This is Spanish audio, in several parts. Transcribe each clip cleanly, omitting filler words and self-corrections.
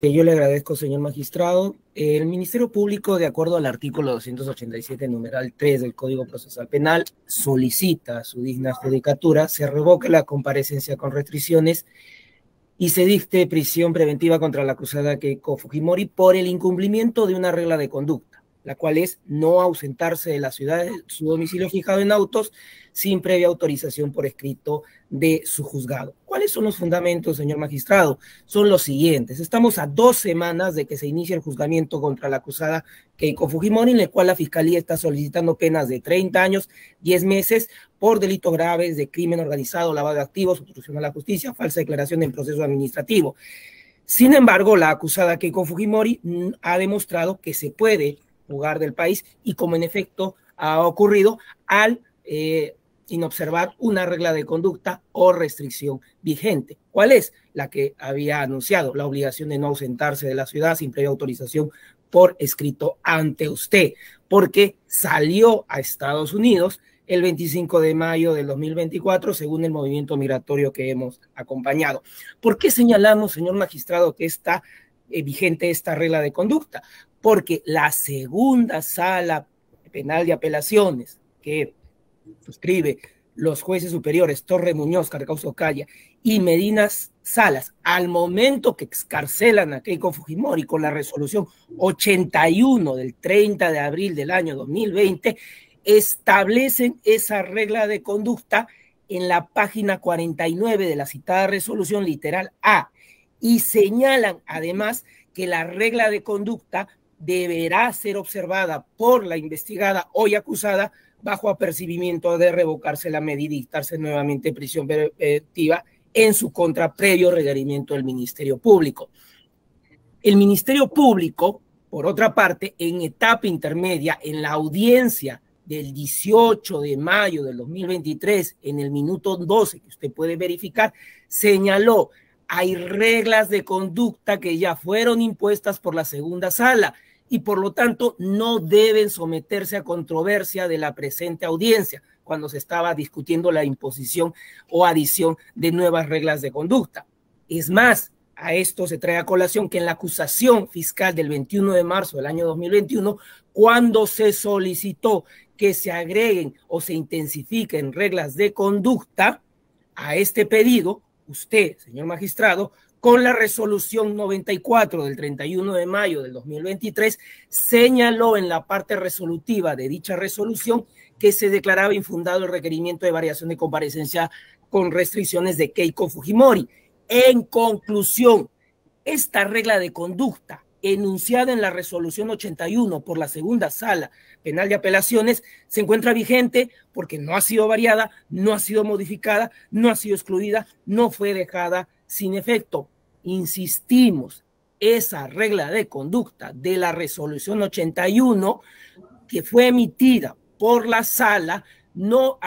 Yo le agradezco, señor magistrado. El Ministerio Público, de acuerdo al artículo 287, numeral 3 del Código Procesal Penal, solicita a su digna judicatura se revoque la comparecencia con restricciones y se dicte prisión preventiva contra la acusada Keiko Fujimori por el incumplimiento de una regla de conducta, la cual es no ausentarse de la ciudad de su domicilio fijado en autos sin previa autorización por escrito de su juzgado. ¿Cuáles son los fundamentos, señor magistrado? Son los siguientes. Estamos a 2 semanas de que se inicie el juzgamiento contra la acusada Keiko Fujimori, en el cual la Fiscalía está solicitando penas de 30 años, 10 meses por delitos graves de crimen organizado, lavado de activos, obstrucción a la justicia, falsa declaración en proceso administrativo. Sin embargo, la acusada Keiko Fujimori ha demostrado que se puede fugar del país y como en efecto ha ocurrido al inobservar una regla de conducta o restricción vigente. ¿Cuál es? La que había anunciado, la obligación de no ausentarse de la ciudad sin previa autorización por escrito ante usted, porque salió a Estados Unidos el 25 de mayo del 2024, según el movimiento migratorio que hemos acompañado. ¿Por qué señalamos, señor magistrado, que está vigente esta regla de conducta? Porque la segunda sala penal de apelaciones, que suscribe los jueces superiores Torre Muñoz, Carcauso Calla y Medina Salas, al momento que excarcelan a Keiko Fujimori con la resolución 81 del 30 de abril del año 2020, establecen esa regla de conducta en la página 49 de la citada resolución literal A y señalan además que la regla de conducta deberá ser observada por la investigada hoy acusada bajo apercibimiento de revocarse la medida y dictarse nuevamente prisión preventiva en su contra previo requerimiento del Ministerio Público. El Ministerio Público, por otra parte, en etapa intermedia, en la audiencia del 18 de mayo del 2023, en el minuto 12, que usted puede verificar, señaló: hay reglas de conducta que ya fueron impuestas por la segunda sala y por lo tanto no deben someterse a controversia de la presente audiencia cuando se estaba discutiendo la imposición o adición de nuevas reglas de conducta. Es más, a esto se trae a colación que en la acusación fiscal del 21 de marzo del año 2021, cuando se solicitó que se agreguen o se intensifiquen reglas de conducta, a este pedido, usted, señor magistrado, con la resolución 94 del 31 de mayo del 2023, señaló en la parte resolutiva de dicha resolución que se declaraba infundado el requerimiento de variación de comparecencia con restricciones de Keiko Fujimori. En conclusión, esta regla de conducta enunciada en la resolución 81 por la segunda sala penal de apelaciones se encuentra vigente porque no ha sido variada, no ha sido modificada, no ha sido excluida, no fue dejada sin efecto. Insistimos, esa regla de conducta de la resolución 81 que fue emitida por la sala, no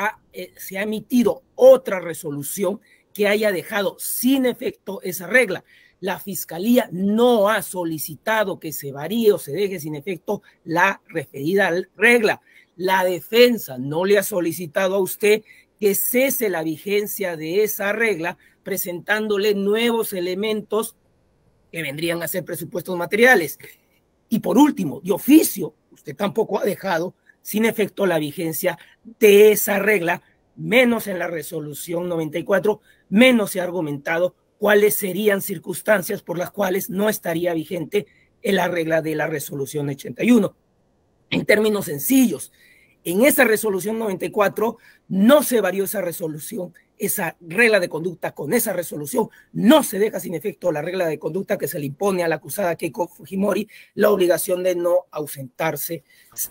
se ha emitido otra resolución que haya dejado sin efecto esa regla. La Fiscalía no ha solicitado que se varíe o se deje sin efecto la referida regla. La defensa no le ha solicitado a usted que cese la vigencia de esa regla, presentándole nuevos elementos que vendrían a ser presupuestos materiales. Y por último, de oficio, usted tampoco ha dejado sin efecto la vigencia de esa regla, menos en la resolución 94, menos se ha argumentado cuáles serían circunstancias por las cuales no estaría vigente en la regla de la resolución 81. En términos sencillos, en esa resolución 94 no se varió esa resolución, esa regla de conducta con esa resolución, no se deja sin efecto la regla de conducta que se le impone a la acusada Keiko Fujimori, la obligación de no ausentarse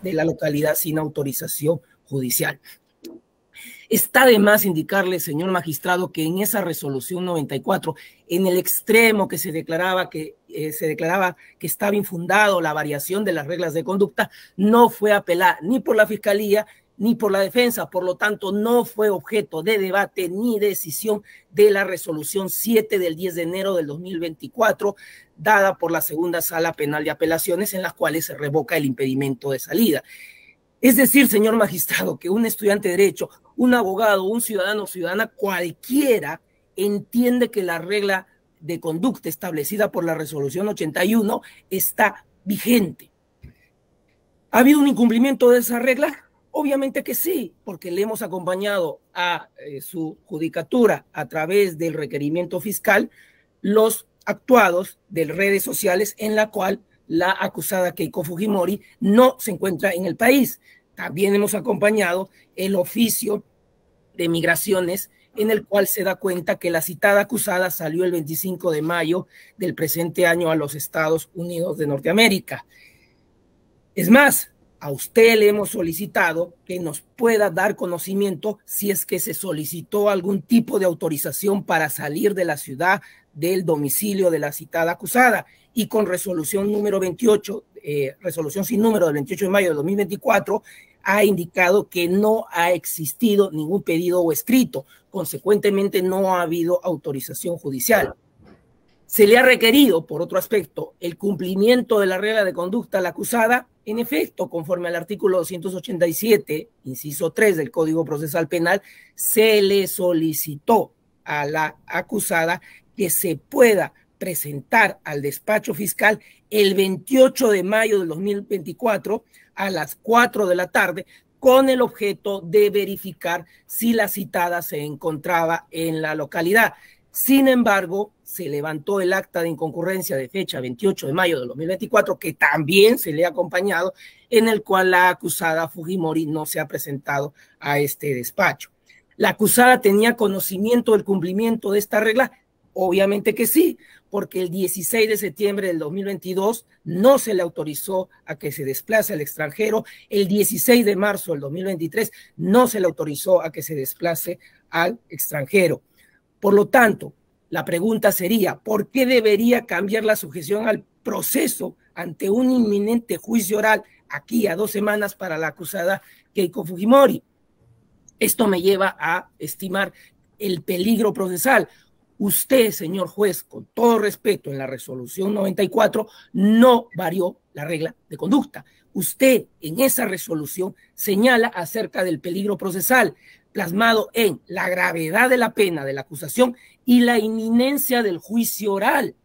de la localidad sin autorización judicial. Está de más indicarle, señor magistrado, que en esa resolución 94, en el extremo que se declaraba que estaba infundado la variación de las reglas de conducta, no fue apelada ni por la Fiscalía ni por la defensa, por lo tanto no fue objeto de debate ni decisión de la resolución 7 del 10 de enero del 2024, dada por la segunda sala penal de apelaciones, en las cuales se revoca el impedimento de salida. Es decir, señor magistrado, que un estudiante de Derecho, un abogado, un ciudadano o ciudadana cualquiera entiende que la regla de conducta establecida por la resolución 81 está vigente. ¿Ha habido un incumplimiento de esa regla? Obviamente que sí, porque le hemos acompañado a su judicatura a través del requerimiento fiscal los actuados de redes sociales en la cual la acusada Keiko Fujimori no se encuentra en el país. También hemos acompañado el oficio de migraciones en el cual se da cuenta que la citada acusada salió el 25 de mayo del presente año a los Estados Unidos de Norteamérica. Es más, a usted le hemos solicitado que nos pueda dar conocimiento si es que se solicitó algún tipo de autorización para salir de la ciudad del domicilio de la citada acusada, y con resolución número 28, resolución sin número del 28 de mayo de 2024, ha indicado que no ha existido ningún pedido o escrito, consecuentemente no ha habido autorización judicial. Se le ha requerido, por otro aspecto, el cumplimiento de la regla de conducta a la acusada. En efecto, conforme al artículo 287, inciso 3 del Código Procesal Penal, se le solicitó a la acusada que se pueda presentar al despacho fiscal el 28 de mayo del 2024 a las 4 de la tarde con el objeto de verificar si la citada se encontraba en la localidad. Sin embargo, se levantó el acta de inconcurrencia de fecha 28 de mayo de 2024, que también se le ha acompañado, en el cual la acusada Fujimori no se ha presentado a este despacho. ¿La acusada tenía conocimiento del cumplimiento de esta regla? Obviamente que sí, porque el 16 de septiembre del 2022 no se le autorizó a que se desplace al extranjero, el 16 de marzo del 2023 no se le autorizó a que se desplace al extranjero. Por lo tanto, la pregunta sería, ¿por qué debería cambiar la sujeción al proceso ante un inminente juicio oral aquí a 2 semanas para la acusada Keiko Fujimori? Esto me lleva a estimar el peligro procesal. Usted, señor juez, con todo respeto, en la resolución 94 no varió la regla de conducta. Usted en esa resolución señala acerca del peligro procesal, plasmado en la gravedad de la pena de la acusación y la inminencia del juicio oral.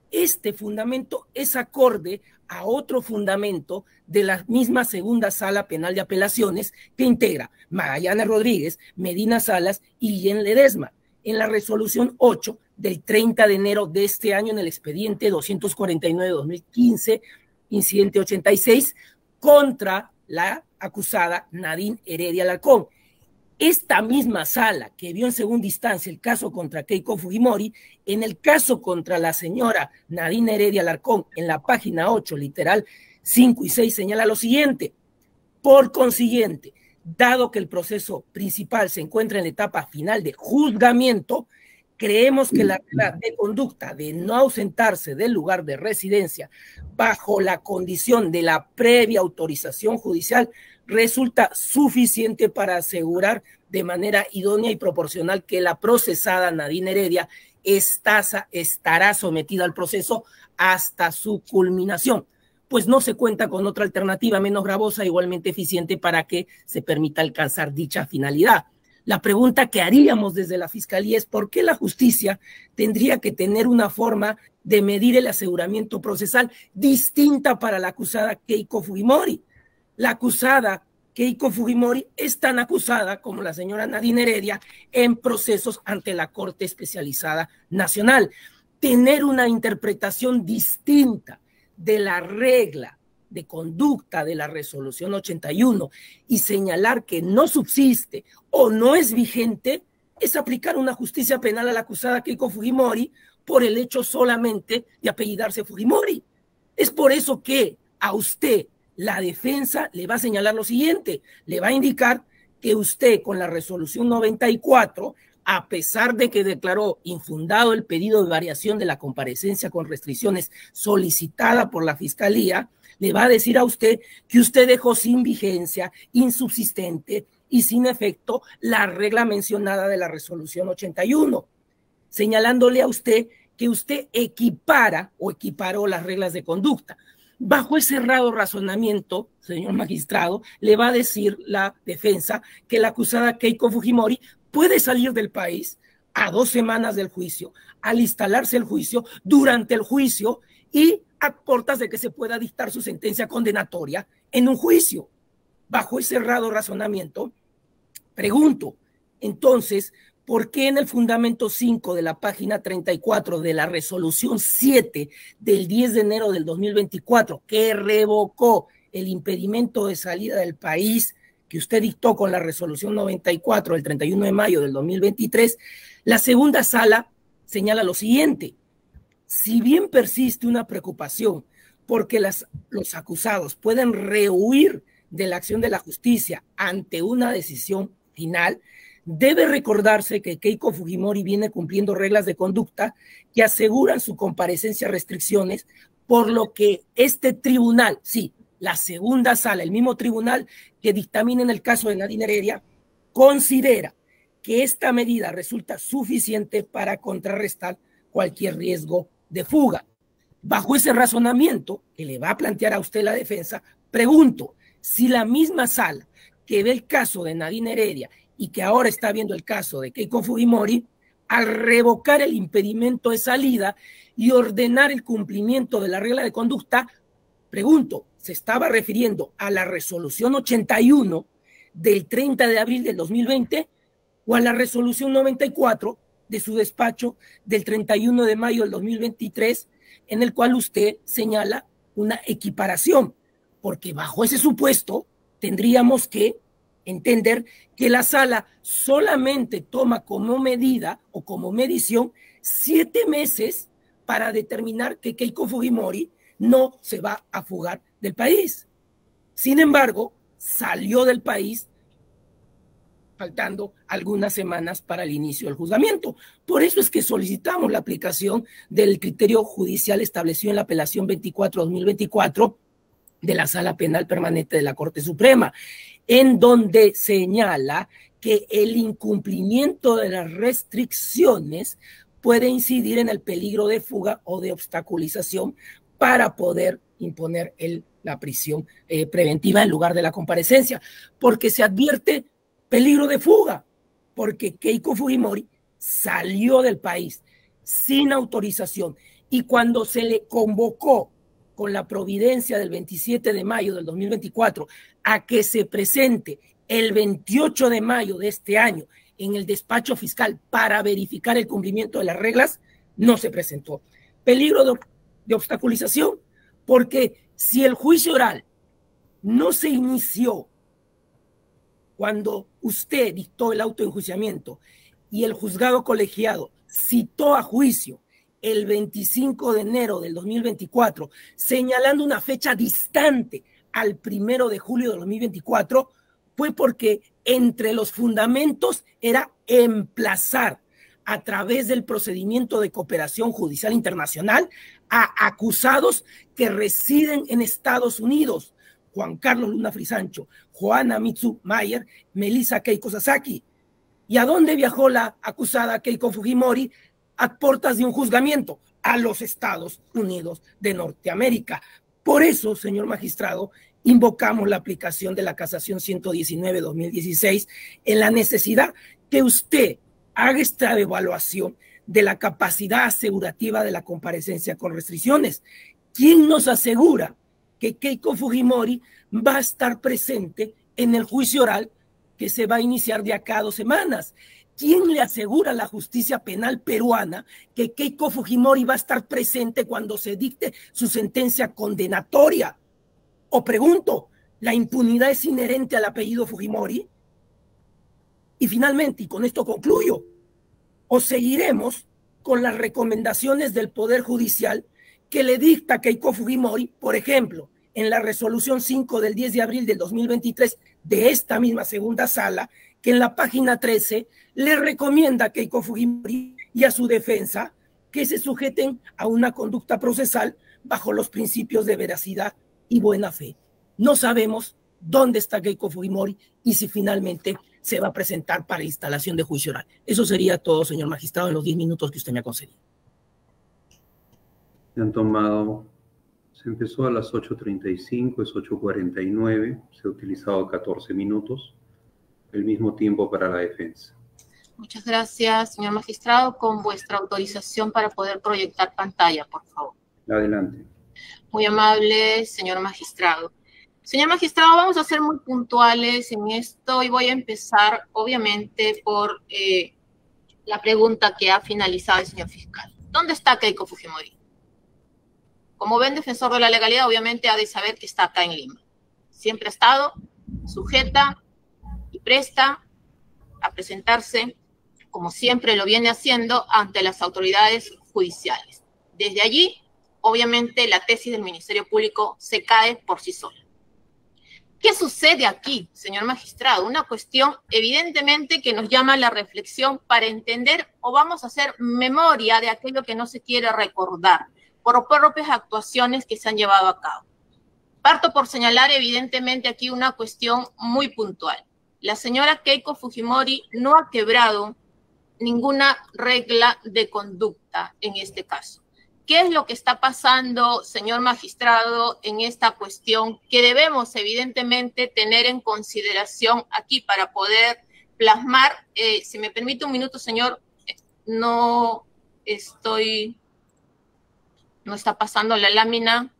Este fundamento es acorde a otro fundamento de la misma segunda sala penal de apelaciones que integra Magallanes Rodríguez, Medina Salas y Guillén Ledesma, en la resolución 8 del 30 de enero de este año en el expediente 249-2015, incidente 86, contra la acusada Nadine Heredia Alarcón. Esta misma sala que vio en segunda instancia el caso contra Keiko Fujimori, en el caso contra la señora Nadine Heredia Alarcón, en la página 8, literal 5 y 6, señala lo siguiente: por consiguiente, dado que el proceso principal se encuentra en la etapa final de juzgamiento, creemos que la regla de conducta de no ausentarse del lugar de residencia bajo la condición de la previa autorización judicial resulta suficiente para asegurar de manera idónea y proporcional que la procesada Nadine Heredia estará sometida al proceso hasta su culminación, pues no se cuenta con otra alternativa menos gravosa, igualmente eficiente, para que se permita alcanzar dicha finalidad. La pregunta que haríamos desde la Fiscalía es ¿por qué la justicia tendría que tener una forma de medir el aseguramiento procesal distinta para la acusada Keiko Fujimori? La acusada Keiko Fujimori es tan acusada como la señora Nadine Heredia en procesos ante la Corte Especializada Nacional. Tener una interpretación distinta de la regla de conducta de la resolución 81 y señalar que no subsiste o no es vigente es aplicar una justicia penal a la acusada Keiko Fujimori por el hecho solamente de apellidarse Fujimori. Es por eso que a usted la defensa le va a señalar lo siguiente, le va a indicar que usted con la resolución 94, a pesar de que declaró infundado el pedido de variación de la comparecencia con restricciones solicitada por la Fiscalía, le va a decir a usted que usted dejó sin vigencia, insubsistente y sin efecto la regla mencionada de la resolución 81, señalándole a usted que usted equipara o equiparó las reglas de conducta. Bajo ese errado razonamiento, señor magistrado, le va a decir la defensa que la acusada Keiko Fujimori puede salir del país a 2 semanas del juicio, al instalarse el juicio, durante el juicio y a portas de que se pueda dictar su sentencia condenatoria en un juicio. Bajo ese errado razonamiento, pregunto, entonces, ¿por qué en el fundamento 5 de la página 34 de la resolución 7 del 10 de enero del 2024, que revocó el impedimento de salida del país que usted dictó con la resolución 94 del 31 de mayo del 2023, la segunda sala señala lo siguiente: si bien persiste una preocupación porque los acusados pueden rehuir de la acción de la justicia ante una decisión final, debe recordarse que Keiko Fujimori viene cumpliendo reglas de conducta que aseguran su comparecencia a restricciones, por lo que este tribunal, sí, la segunda sala, el mismo tribunal que dictamina en el caso de Nadine Heredia, considera que esta medida resulta suficiente para contrarrestar cualquier riesgo de fuga. Bajo ese razonamiento que le va a plantear a usted la defensa, pregunto si la misma sala que ve el caso de Nadine Heredia y que ahora está viendo el caso de Keiko Fujimori, al revocar el impedimento de salida y ordenar el cumplimiento de la regla de conducta, pregunto, ¿se estaba refiriendo a la resolución 81 del 30 de abril del 2020 o a la resolución 94 de su despacho del 31 de mayo del 2023, en el cual usted señala una equiparación? Porque bajo ese supuesto tendríamos que entender que la sala solamente toma como medida o como medición 7 meses para determinar que Keiko Fujimori no se va a fugar del país. Sin embargo, salió del país faltando algunas semanas para el inicio del juzgamiento. Por eso es que solicitamos la aplicación del criterio judicial establecido en la apelación 24-2024 de la Sala Penal Permanente de la Corte Suprema, en donde señala que el incumplimiento de las restricciones puede incidir en el peligro de fuga o de obstaculización para poder imponer la prisión preventiva en lugar de la comparecencia, porque se advierte peligro de fuga, porque Keiko Fujimori salió del país sin autorización y cuando se le convocó con la providencia del 27 de mayo del 2024 a que se presente el 28 de mayo de este año en el despacho fiscal para verificar el cumplimiento de las reglas, no se presentó. Peligro de obstaculización, porque si el juicio oral no se inició cuando usted dictó el autoenjuiciamiento y el juzgado colegiado citó a juicio el 25 de enero del 2024, señalando una fecha distante al 1 de julio del 2024, fue porque entre los fundamentos era emplazar a través del procedimiento de cooperación judicial internacional a acusados que residen en Estados Unidos: Juan Carlos Luna Frisancho, Johanna Mitsu Mayer, Melissa Keiko Sasaki. ¿Y a dónde viajó la acusada Keiko Fujimori? A portas de un juzgamiento, a los Estados Unidos de Norteamérica. Por eso, señor magistrado, invocamos la aplicación de la casación 119-2016 en la necesidad que usted haga esta evaluación de la capacidad asegurativa de la comparecencia con restricciones. ¿Quién nos asegura que Keiko Fujimori va a estar presente en el juicio oral que se va a iniciar de acá a 2 semanas? ¿Quién le asegura a la justicia penal peruana que Keiko Fujimori va a estar presente cuando se dicte su sentencia condenatoria? O pregunto, ¿la impunidad es inherente al apellido Fujimori? Y finalmente, y con esto concluyo, o seguiremos con las recomendaciones del Poder Judicial que le dicta Keiko Fujimori, por ejemplo, en la resolución 5 del 10 de abril del 2023 de esta misma segunda sala, que en la página 13 le recomienda a Keiko Fujimori y a su defensa que se sujeten a una conducta procesal bajo los principios de veracidad y buena fe. No sabemos dónde está Keiko Fujimori y si finalmente se va a presentar para instalación de juicio oral. Eso sería todo, señor magistrado, en los 10 minutos que usted me ha concedido. Se empezó a las 8:35, es 8:49, se ha utilizado 14 minutos, el mismo tiempo para la defensa. Muchas gracias, señor magistrado. Con vuestra autorización para poder proyectar pantalla, por favor. Adelante. Muy amable, señor magistrado. Señor magistrado, vamos a ser muy puntuales en esto y voy a empezar, obviamente, por la pregunta que ha finalizado el señor fiscal. ¿Dónde está Keiko Fujimori? Como buen defensor de la legalidad, obviamente ha de saber que está acá en Lima. Siempre ha estado sujeta y presta a presentarse, como siempre lo viene haciendo, ante las autoridades judiciales. Desde allí, obviamente, la tesis del Ministerio Público se cae por sí sola. ¿Qué sucede aquí, señor magistrado? Una cuestión evidentemente que nos llama a la reflexión para entender o vamos a hacer memoria de aquello que no se quiere recordar por propias actuaciones que se han llevado a cabo. Parto por señalar evidentemente aquí una cuestión muy puntual. La señora Keiko Fujimori no ha quebrado ninguna regla de conducta en este caso. ¿Qué es lo que está pasando, señor magistrado, en esta cuestión que debemos evidentemente tener en consideración aquí para poder plasmar? Si me permite un minuto, señor, no está pasando la lámina.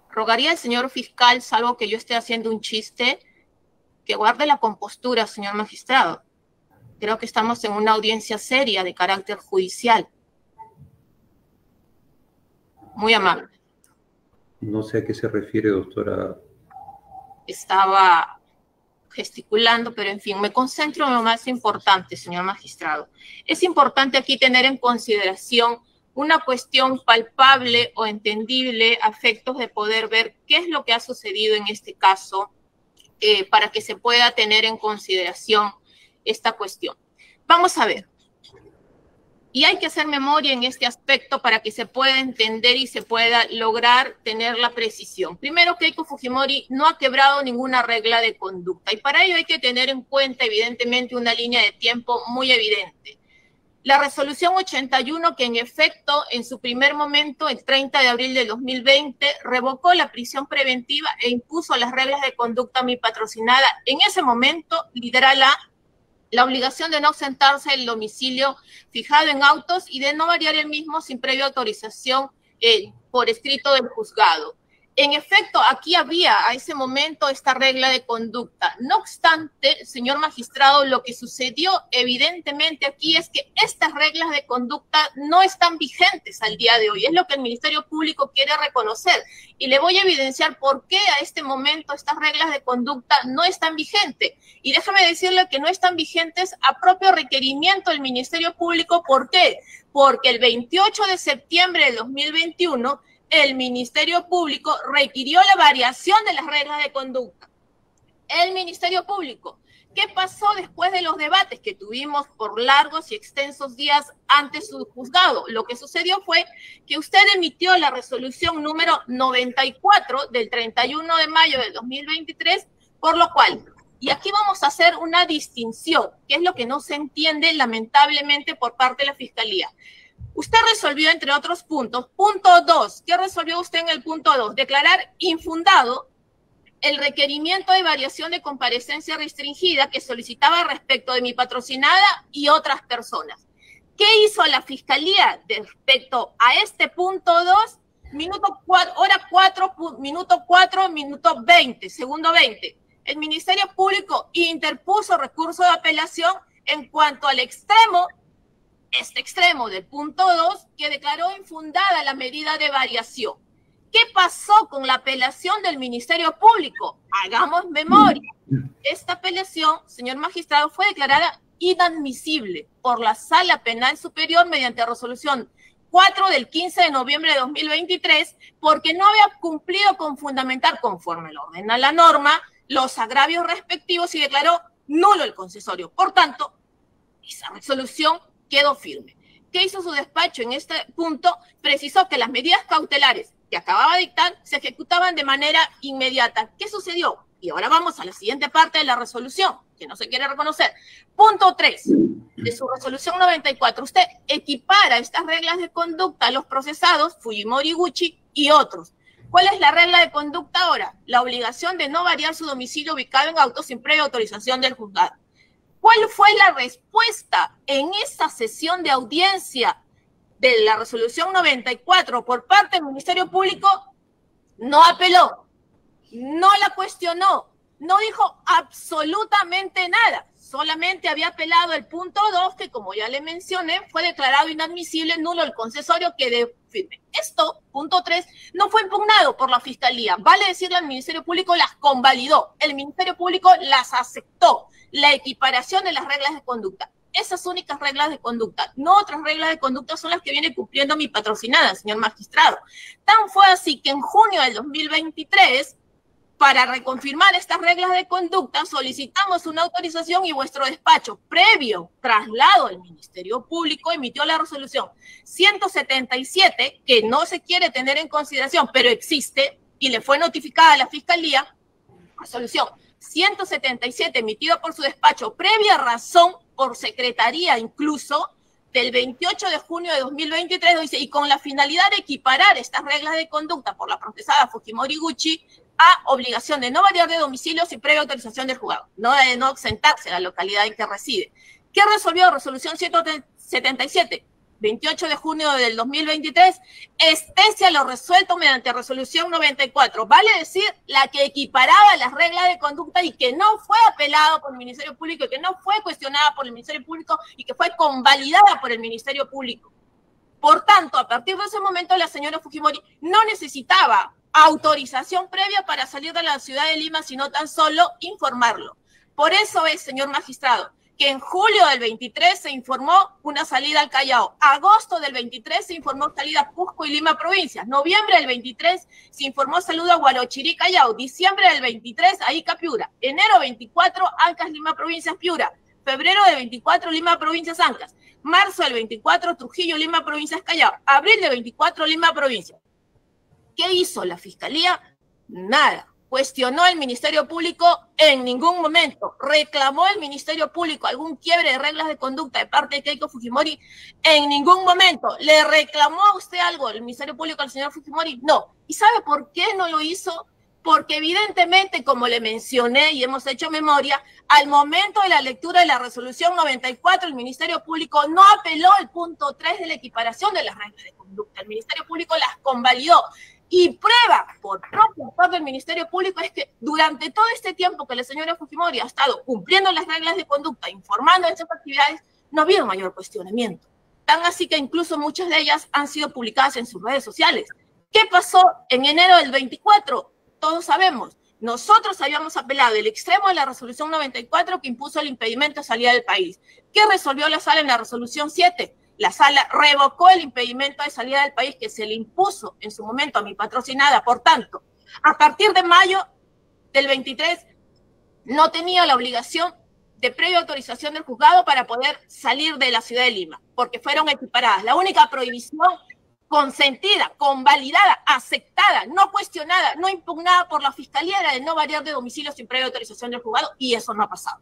Rogaría al señor fiscal, salvo que yo esté haciendo un chiste, que guarde la compostura, señor magistrado. Creo que estamos en una audiencia seria de carácter judicial. Muy amable. No sé a qué se refiere, doctora. Estaba gesticulando, pero en fin, me concentro en lo más importante, señor magistrado. Es importante aquí tener en consideración una cuestión palpable o entendible a efectos de poder ver qué es lo que ha sucedido en este caso para que se pueda tener en consideración esta cuestión. Vamos a ver. Y hay que hacer memoria en este aspecto para que se pueda entender y se pueda lograr tener la precisión. Primero, Keiko Fujimori no ha quebrado ninguna regla de conducta y para ello hay que tener en cuenta evidentemente una línea de tiempo muy evidente. La resolución 81 que en efecto en su primer momento, el 30 de abril del 2020, revocó la prisión preventiva e impuso las reglas de conducta a mi patrocinada. En ese momento lidera la obligación de no ausentarse del domicilio fijado en autos y de no variar el mismo sin previa autorización por escrito del juzgado. En efecto, aquí había a ese momento esta regla de conducta. No obstante, señor magistrado, lo que sucedió evidentemente aquí es que estas reglas de conducta no están vigentes al día de hoy. Es lo que el Ministerio Público quiere reconocer. Y le voy a evidenciar por qué a este momento estas reglas de conducta no están vigentes. Y déjame decirle que no están vigentes a propio requerimiento del Ministerio Público. ¿Por qué? Porque el 28 de septiembre del 2021, el Ministerio Público requirió la variación de las reglas de conducta. El Ministerio Público. ¿Qué pasó después de los debates que tuvimos por largos y extensos días ante su juzgado? Lo que sucedió fue que usted emitió la resolución número 94 del 31 de mayo del 2023, por lo cual, y aquí vamos a hacer una distinción, que es lo que no se entiende lamentablemente por parte de la Fiscalía. Usted resolvió, entre otros puntos, punto 2. ¿Qué resolvió usted en el punto 2? Declarar infundado el requerimiento de variación de comparecencia restringida que solicitaba respecto de mi patrocinada y otras personas. ¿Qué hizo la Fiscalía respecto a este punto 2? Hora 4, minuto 4, minuto 20, segundo 20. El Ministerio Público interpuso recurso de apelación en cuanto al extremo del punto 2, que declaró infundada la medida de variación. ¿Qué pasó con la apelación del Ministerio Público? Hagamos memoria. Esta apelación, señor magistrado, fue declarada inadmisible por la Sala Penal Superior mediante resolución 4 del 15 de noviembre de 2023, porque no había cumplido con fundamentar, conforme lo ordena la norma, los agravios respectivos y declaró nulo el concesorio. Por tanto, esa resolución quedó firme. ¿Qué hizo su despacho en este punto? Precisó que las medidas cautelares que acababa de dictar se ejecutaban de manera inmediata. ¿Qué sucedió? Y ahora vamos a la siguiente parte de la resolución, que no se quiere reconocer. Punto 3 de su resolución 94. Usted equipara estas reglas de conducta a los procesados Fujimori Gucci y otros. ¿Cuál es la regla de conducta ahora? La obligación de no variar su domicilio ubicado en auto sin previa autorización del juzgado. ¿Cuál fue la respuesta en esa sesión de audiencia de la resolución 94 por parte del Ministerio Público? No apeló, no la cuestionó, no dijo absolutamente nada. Solamente había apelado el punto 2, que como ya le mencioné, fue declarado inadmisible, nulo el concesorio que firme. Esto, punto 3, no fue impugnado por la Fiscalía. Vale decirle al Ministerio Público, las convalidó. El Ministerio Público las aceptó. La equiparación de las reglas de conducta. Esas únicas reglas de conducta. No otras reglas de conducta son las que viene cumpliendo mi patrocinada, señor magistrado. Tan fue así que en junio del 2023... para reconfirmar estas reglas de conducta, solicitamos una autorización y vuestro despacho, previo traslado al Ministerio Público, emitió la resolución 177, que no se quiere tener en consideración, pero existe, y le fue notificada a la Fiscalía, resolución 177, emitida por su despacho, previa razón por secretaría incluso, del 28 de junio de 2023, dice, y con la finalidad de equiparar estas reglas de conducta por la procesada Fujimori Gucci, a obligación de no variar de domicilio sin previa autorización del juzgado, no de no ausentarse a la localidad en que reside. ¿Qué resolvió? Resolución 177, 28 de junio del 2023, especia lo resuelto mediante resolución 94, vale decir, la que equiparaba las reglas de conducta y que no fue apelado por el Ministerio Público, y que no fue cuestionada por el Ministerio Público y que fue convalidada por el Ministerio Público. Por tanto, a partir de ese momento, la señora Fujimori no necesitaba autorización previa para salir de la ciudad de Lima, sino tan solo informarlo. Por eso es, señor magistrado, que en julio del 23 se informó una salida al Callao, agosto del 23 se informó salida a Cusco y Lima provincias, noviembre del 23 se informó saludo a Huarochirí, Callao, diciembre del 23 a Ica, Piura, enero 24 Ancas, Lima provincias, Piura, febrero del 24 Lima provincias, Ancas, marzo del 24 Trujillo, Lima provincias, Callao, abril del 24 Lima provincias. ¿Qué hizo la Fiscalía? Nada. ¿Cuestionó el Ministerio Público? En ningún momento. ¿Reclamó el Ministerio Público algún quiebre de reglas de conducta de parte de Keiko Fujimori? En ningún momento. ¿Le reclamó a usted algo el Ministerio Público al señor Fujimori? No. ¿Y sabe por qué no lo hizo? Porque evidentemente, como le mencioné y hemos hecho memoria, al momento de la lectura de la resolución 94, el Ministerio Público no apeló el punto 3 de la equiparación de las reglas de conducta. El Ministerio Público las convalidó. Y prueba por propio autor del Ministerio Público es que durante todo este tiempo que la señora Fujimori ha estado cumpliendo las reglas de conducta, informando de estas actividades, no ha habido mayor cuestionamiento. Tan así que incluso muchas de ellas han sido publicadas en sus redes sociales. ¿Qué pasó en enero del 24? Todos sabemos. Nosotros habíamos apelado el extremo de la resolución 94 que impuso el impedimento de salida del país. ¿Qué resolvió la sala en la resolución 7? La sala revocó el impedimento de salida del país que se le impuso en su momento a mi patrocinada. Por tanto, a partir de mayo del 23, no tenía la obligación de previa autorización del juzgado para poder salir de la ciudad de Lima, porque fueron equiparadas. La única prohibición consentida, convalidada, aceptada, no cuestionada, no impugnada por la Fiscalía era de no variar de domicilio sin previa autorización del juzgado, y eso no ha pasado.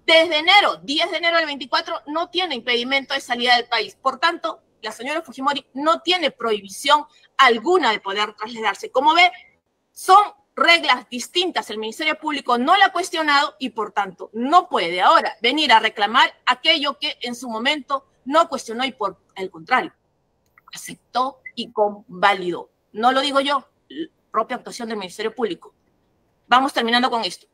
Desde enero, 10 de enero del 24, no tiene impedimento de salida del país. Por tanto, la señora Fujimori no tiene prohibición alguna de poder trasladarse. Como ve, son reglas distintas. El Ministerio Público no la ha cuestionado y, por tanto, no puede ahora venir a reclamar aquello que en su momento no cuestionó y, por el contrario, aceptó y convalidó. No lo digo yo, la propia actuación del Ministerio Público. Vamos terminando con esto.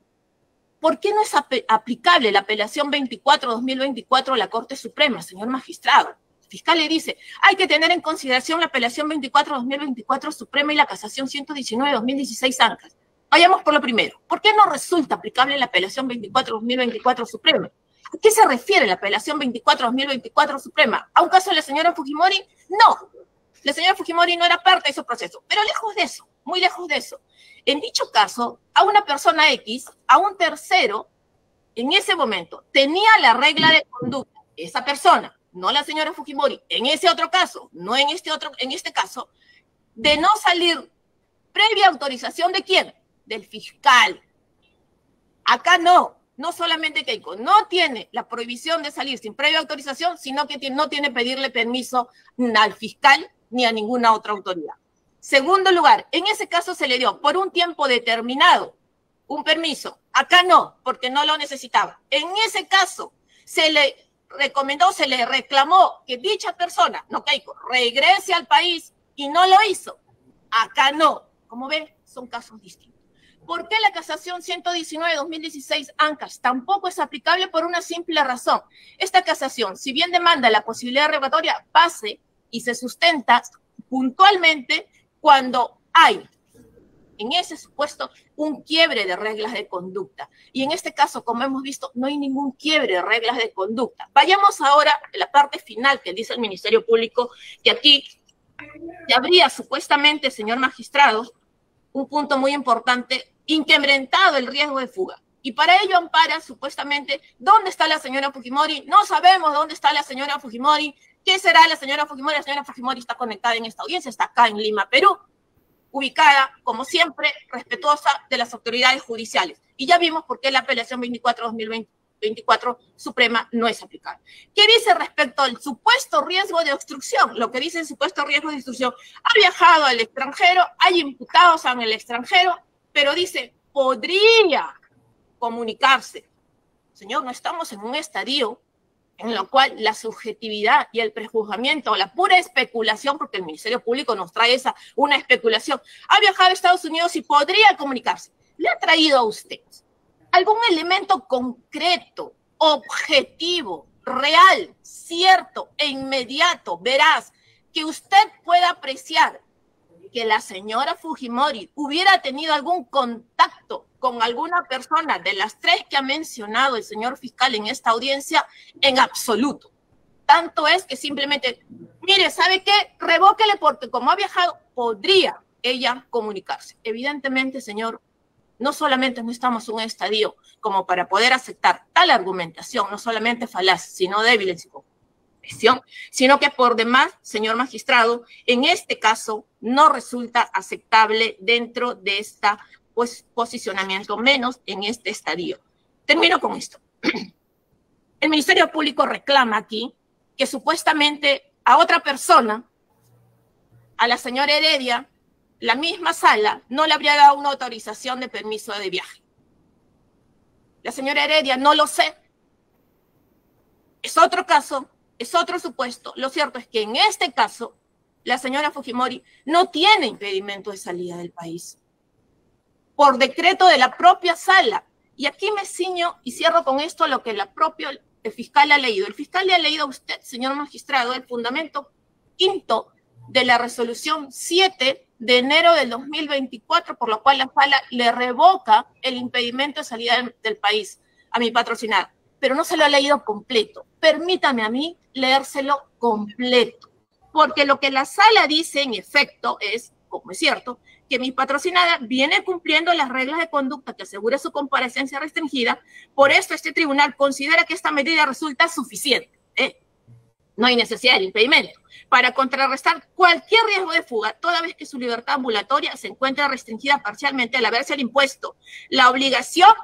¿Por qué no es aplicable la apelación 24-2024 a la Corte Suprema, señor magistrado? El fiscal le dice, hay que tener en consideración la apelación 24-2024 Suprema y la casación 119-2016 Ancas. Vayamos por lo primero. ¿Por qué no resulta aplicable la apelación 24-2024 Suprema? ¿A qué se refiere la apelación 24-2024 Suprema? ¿A un caso de la señora Fujimori? No. La señora Fujimori no era parte de ese proceso, pero lejos de eso, muy lejos de eso. En dicho caso, a una persona X, a un tercero, en ese momento, tenía la regla de conducta, esa persona, no la señora Fujimori, en ese otro caso, no en este caso, de no salir previa autorización ¿de quién? Del fiscal. Acá no solamente Keiko, no tiene la prohibición de salir sin previa autorización, sino que no tiene que pedirle permiso al fiscal ni a ninguna otra autoridad. Segundo lugar, en ese caso se le dio por un tiempo determinado un permiso. Acá no, porque no lo necesitaba. En ese caso se le recomendó, se le reclamó que dicha persona, no Keiko, regrese al país y no lo hizo. Acá no. Como ven, son casos distintos. ¿Por qué la casación 119-2016 ANCAS tampoco es aplicable? Por una simple razón. Esta casación, si bien demanda la posibilidad revocatoria, pase y se sustenta puntualmente cuando hay, en ese supuesto, un quiebre de reglas de conducta. Y en este caso, como hemos visto, no hay ningún quiebre de reglas de conducta. Vayamos ahora a la parte final que dice el Ministerio Público, que aquí ya habría supuestamente, señor magistrado, un punto muy importante, incrementado el riesgo de fuga. Y para ello ampara supuestamente, ¿dónde está la señora Fujimori? No sabemos dónde está la señora Fujimori. ¿Qué será la señora Fujimori? La señora Fujimori está conectada en esta audiencia, está acá en Lima, Perú, ubicada, como siempre, respetuosa de las autoridades judiciales. Y ya vimos por qué la apelación 24-2024 Suprema no es aplicable. ¿Qué dice respecto al supuesto riesgo de obstrucción? Lo que dice el supuesto riesgo de obstrucción. Ha viajado al extranjero, hay imputados en el extranjero, pero dice, podría comunicarse. Señor, no estamos en un estadio en lo cual la subjetividad y el prejuzgamiento o la pura especulación, porque el Ministerio Público nos trae una especulación, ha viajado a Estados Unidos y podría comunicarse. ¿Le ha traído a usted algún elemento concreto, objetivo, real, cierto e inmediato, veraz, que usted pueda apreciar que la señora Fujimori hubiera tenido algún contacto con alguna persona de las tres que ha mencionado el señor fiscal en esta audiencia? En absoluto. Tanto es que simplemente, mire, ¿sabe qué? Revóquele porque como ha viajado, podría ella comunicarse. Evidentemente, señor, no solamente no estamos en un estadio como para poder aceptar tal argumentación, no solamente falaz, sino débil en su confesión, sino que por demás, señor magistrado, en este caso no resulta aceptable dentro de esta posicionamiento, menos en este estadio. Termino con esto. El Ministerio Público reclama aquí que supuestamente a otra persona, a la señora Heredia, la misma sala no le habría dado una autorización de permiso de viaje. La señora Heredia, no lo sé. Es otro caso, es otro supuesto. Lo cierto es que en este caso, la señora Fujimori no tiene impedimento de salida del país por decreto de la propia sala. Y aquí me ciño y cierro con esto lo que el fiscal ha leído. El fiscal le ha leído a usted, señor magistrado, el fundamento quinto de la resolución 7 de enero del 2024, por lo cual la sala le revoca el impedimento de salida del país a mi patrocinada. Pero no se lo ha leído completo. Permítame a mí leérselo completo. Porque lo que la sala dice, en efecto, es, como es cierto, que mi patrocinada viene cumpliendo las reglas de conducta que asegura su comparecencia restringida. Por esto, este tribunal considera que esta medida resulta suficiente. No hay necesidad del impedimento para contrarrestar cualquier riesgo de fuga, toda vez que su libertad ambulatoria se encuentra restringida parcialmente al haberse impuesto la obligación.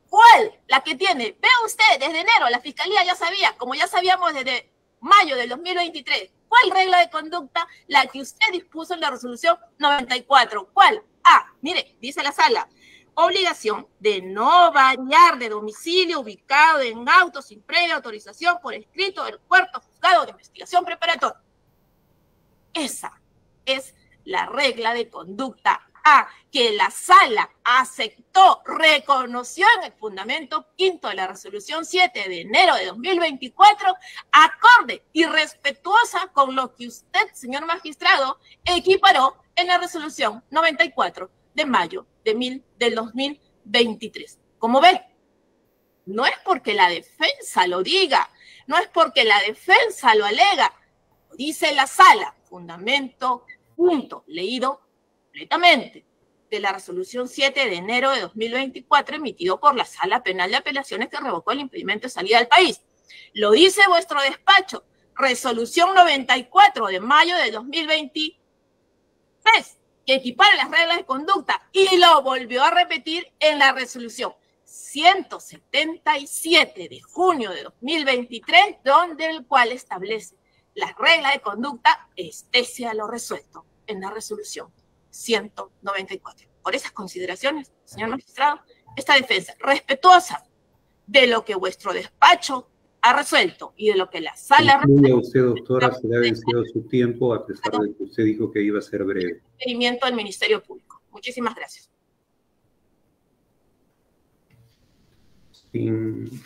¿Cuál? La que tiene. Vea usted, desde enero la Fiscalía ya sabía, como ya sabíamos desde mayo del 2023, ¿cuál regla de conducta? La que usted dispuso en la resolución 94. ¿Cuál? Mire, dice la sala, obligación de no variar de domicilio ubicado en auto sin previa autorización por escrito del cuarto juzgado de investigación preparatoria. Esa es la regla de conducta que la sala aceptó, reconoció en el fundamento quinto de la resolución 7 de enero de 2024, acorde y respetuosa con lo que usted, señor magistrado, equiparó en la resolución 94 de mayo del 2023. Como ven, no es porque la defensa lo diga, no es porque la defensa lo alega, lo dice la sala, fundamento punto, leído completamente, de la resolución 7 de enero de 2024 emitido por la Sala Penal de Apelaciones que revocó el impedimento de salida del país. Lo dice vuestro despacho, resolución 94 de mayo de 2023, que equipara las reglas de conducta, y lo volvió a repetir en la resolución 177 de junio de 2023, donde el cual establece las reglas de conducta, estése a lo resuelto en la resolución 194. Por esas consideraciones, señor magistrado, esta defensa respetuosa de lo que vuestro despacho ha resuelto y de lo que la sala... Concluya usted, doctora, se le ha vencido su tiempo, a pesar de que usted dijo que iba a ser breve. Requerimiento del Ministerio Público. Muchísimas gracias. Sin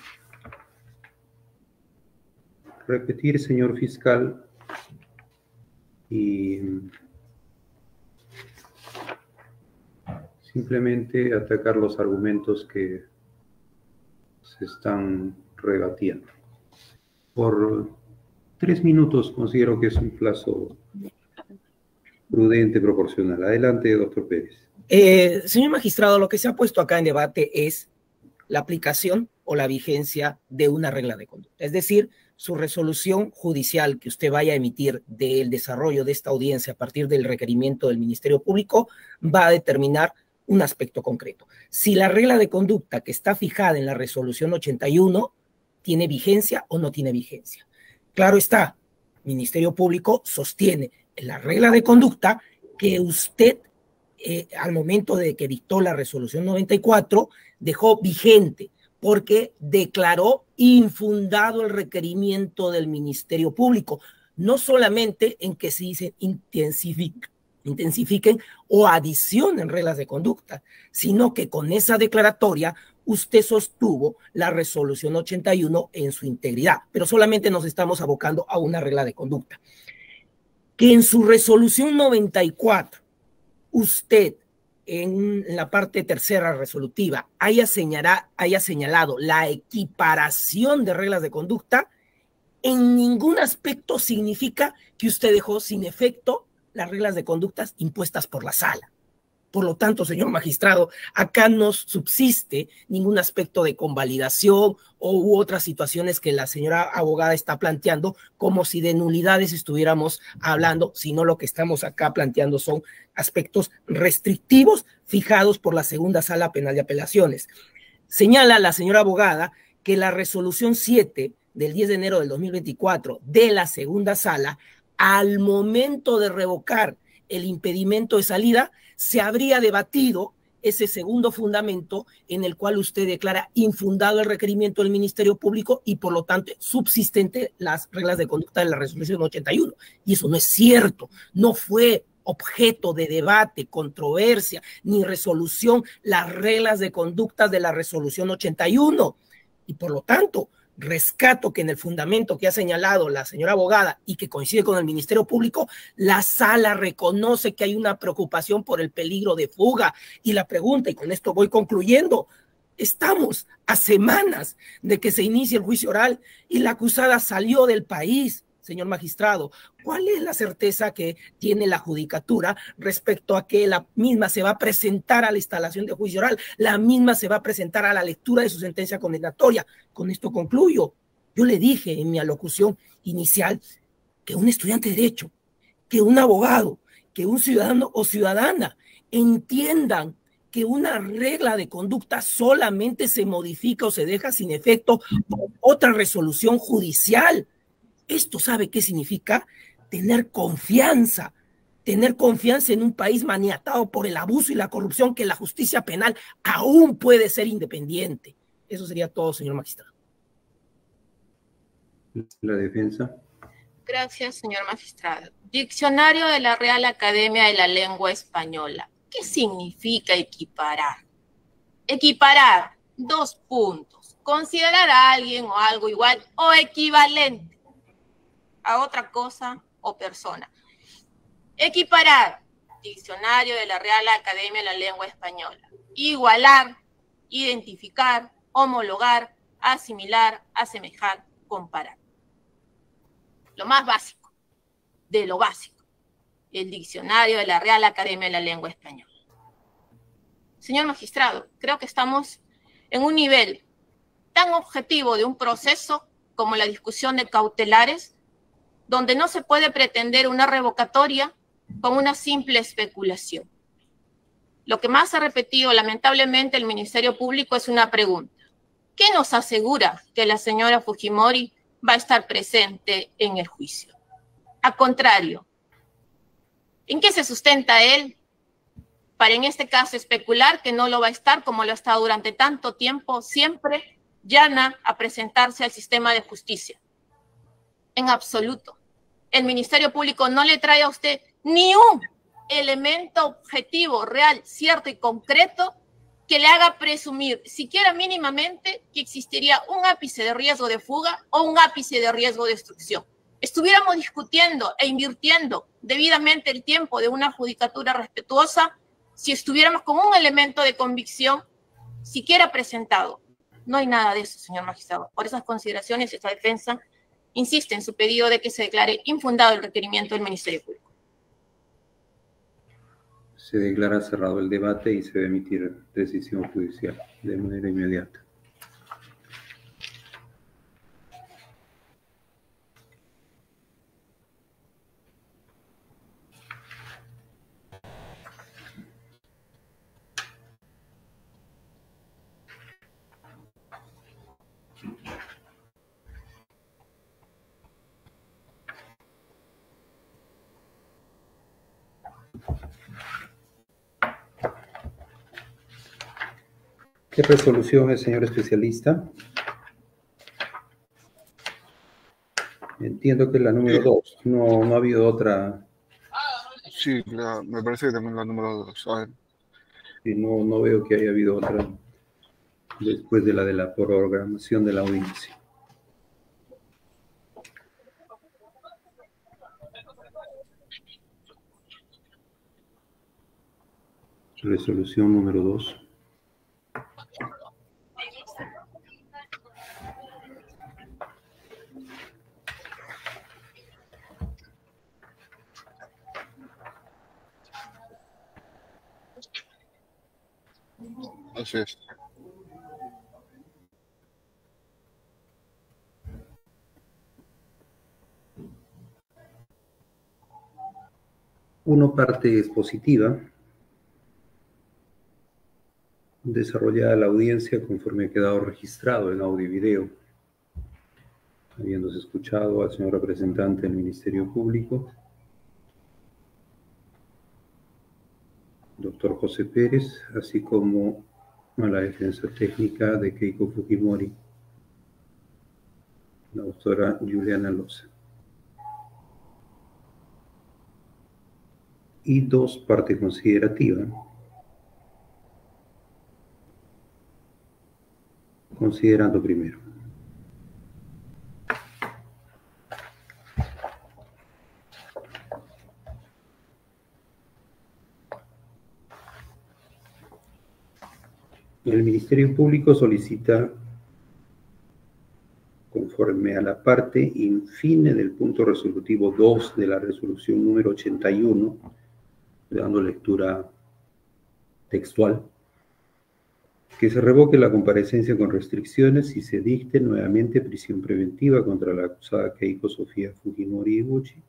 repetir, señor fiscal, y simplemente atacar los argumentos que se están rebatiendo. Por 3 minutos considero que es un plazo prudente, proporcional. Adelante, doctor Pérez. Señor magistrado, lo que se ha puesto acá en debate es la aplicación o la vigencia de una regla de conducta. Es decir, su resolución judicial que usted vaya a emitir del desarrollo de esta audiencia a partir del requerimiento del Ministerio Público va a determinar un aspecto concreto. Si la regla de conducta que está fijada en la resolución 81 tiene vigencia o no tiene vigencia. Claro está, el Ministerio Público sostiene en la regla de conducta que usted, al momento de que dictó la resolución 94, dejó vigente porque declaró infundado el requerimiento del Ministerio Público, no solamente en que se dice intensifiquen o adicionen reglas de conducta, sino que con esa declaratoria usted sostuvo la resolución 81 en su integridad, pero solamente nos estamos abocando a una regla de conducta. Que en su resolución 94 usted en la parte tercera resolutiva haya señalado la equiparación de reglas de conducta, en ningún aspecto significa que usted dejó sin efecto las reglas de conductas impuestas por la sala. Por lo tanto, señor magistrado, acá no subsiste ningún aspecto de convalidación u otras situaciones que la señora abogada está planteando, como si de nulidades estuviéramos hablando, sino lo que estamos acá planteando son aspectos restrictivos fijados por la segunda sala penal de apelaciones. Señala la señora abogada que la resolución 7 del 10 de enero del 2024 de la segunda sala, al momento de revocar el impedimento de salida, se habría debatido ese segundo fundamento en el cual usted declara infundado el requerimiento del Ministerio Público y por lo tanto subsistente las reglas de conducta de la resolución 81. Y eso no es cierto, no fue objeto de debate, controversia, ni resolución las reglas de conducta de la resolución 81. Y por lo tanto, rescato que en el fundamento que ha señalado la señora abogada y que coincide con el Ministerio Público, la sala reconoce que hay una preocupación por el peligro de fuga. Y la pregunta, y con esto voy concluyendo, estamos a semanas de que se inicie el juicio oral y la acusada salió del país. Señor magistrado, ¿cuál es la certeza que tiene la judicatura respecto a que la misma se va a presentar a la instalación de juicio oral, la misma se va a presentar a la lectura de su sentencia condenatoria? Con esto concluyo. Yo le dije en mi alocución inicial que un estudiante de derecho, que un abogado, que un ciudadano o ciudadana entiendan que una regla de conducta solamente se modifica o se deja sin efecto por otra resolución judicial. Esto, ¿sabe qué significa? Tener confianza en un país maniatado por el abuso y la corrupción, que la justicia penal aún puede ser independiente. Eso sería todo, señor magistrado. La defensa. Gracias, señor magistrado. Diccionario de la Real Academia de la Lengua Española. ¿Qué significa equiparar? Equiparar, 2 puntos. Considerar a alguien o algo igual o equivalente a otra cosa o persona. Equiparar, diccionario de la Real Academia de la Lengua Española. Igualar, identificar, homologar, asimilar, asemejar, comparar. Lo más básico, de lo básico. El diccionario de la Real Academia de la Lengua Española. Señor magistrado, creo que estamos en un nivel tan objetivo de un proceso como la discusión de cautelares, donde no se puede pretender una revocatoria con una simple especulación. Lo que más ha repetido lamentablemente el Ministerio Público es una pregunta. ¿Qué nos asegura que la señora Fujimori va a estar presente en el juicio? Al contrario, ¿en qué se sustenta él para en este caso especular que no lo va a estar como lo ha estado durante tanto tiempo, siempre llana a presentarse al sistema de justicia. En absoluto. El Ministerio Público no le trae a usted ni un elemento objetivo, real, cierto y concreto que le haga presumir, siquiera mínimamente, que existiría un ápice de riesgo de fuga o un ápice de riesgo de destrucción. Estuviéramos discutiendo e invirtiendo debidamente el tiempo de una judicatura respetuosa si estuviéramos con un elemento de convicción siquiera presentado. No hay nada de eso, señor magistrado. Por esas consideraciones, esta defensa insiste en su pedido de que se declare infundado el requerimiento del Ministerio Público. Se declara cerrado el debate y se debe emitir decisión judicial de manera inmediata. ¿Qué resolución es, señor especialista? Entiendo que es la número 2. No ha habido otra. Sí, me parece que también la número 2. Y no veo que haya habido otra después de la programación de la audiencia. Resolución número 2. Así es. Una parte expositiva, desarrollada la audiencia conforme ha quedado registrado en audio y video, habiéndose escuchado al señor representante del Ministerio Público, doctor José Pérez, así como a la defensa técnica de Keiko Fujimori, la doctora Juliana Loza. Y 2, parte considerativa. Considerando primero. El Ministerio Público solicita, conforme a la parte infine del punto resolutivo 2 de la resolución número 81, dando lectura textual, que se revoque la comparecencia con restricciones y se dicte nuevamente prisión preventiva contra la acusada Keiko Sofía Fujimori Iguchi,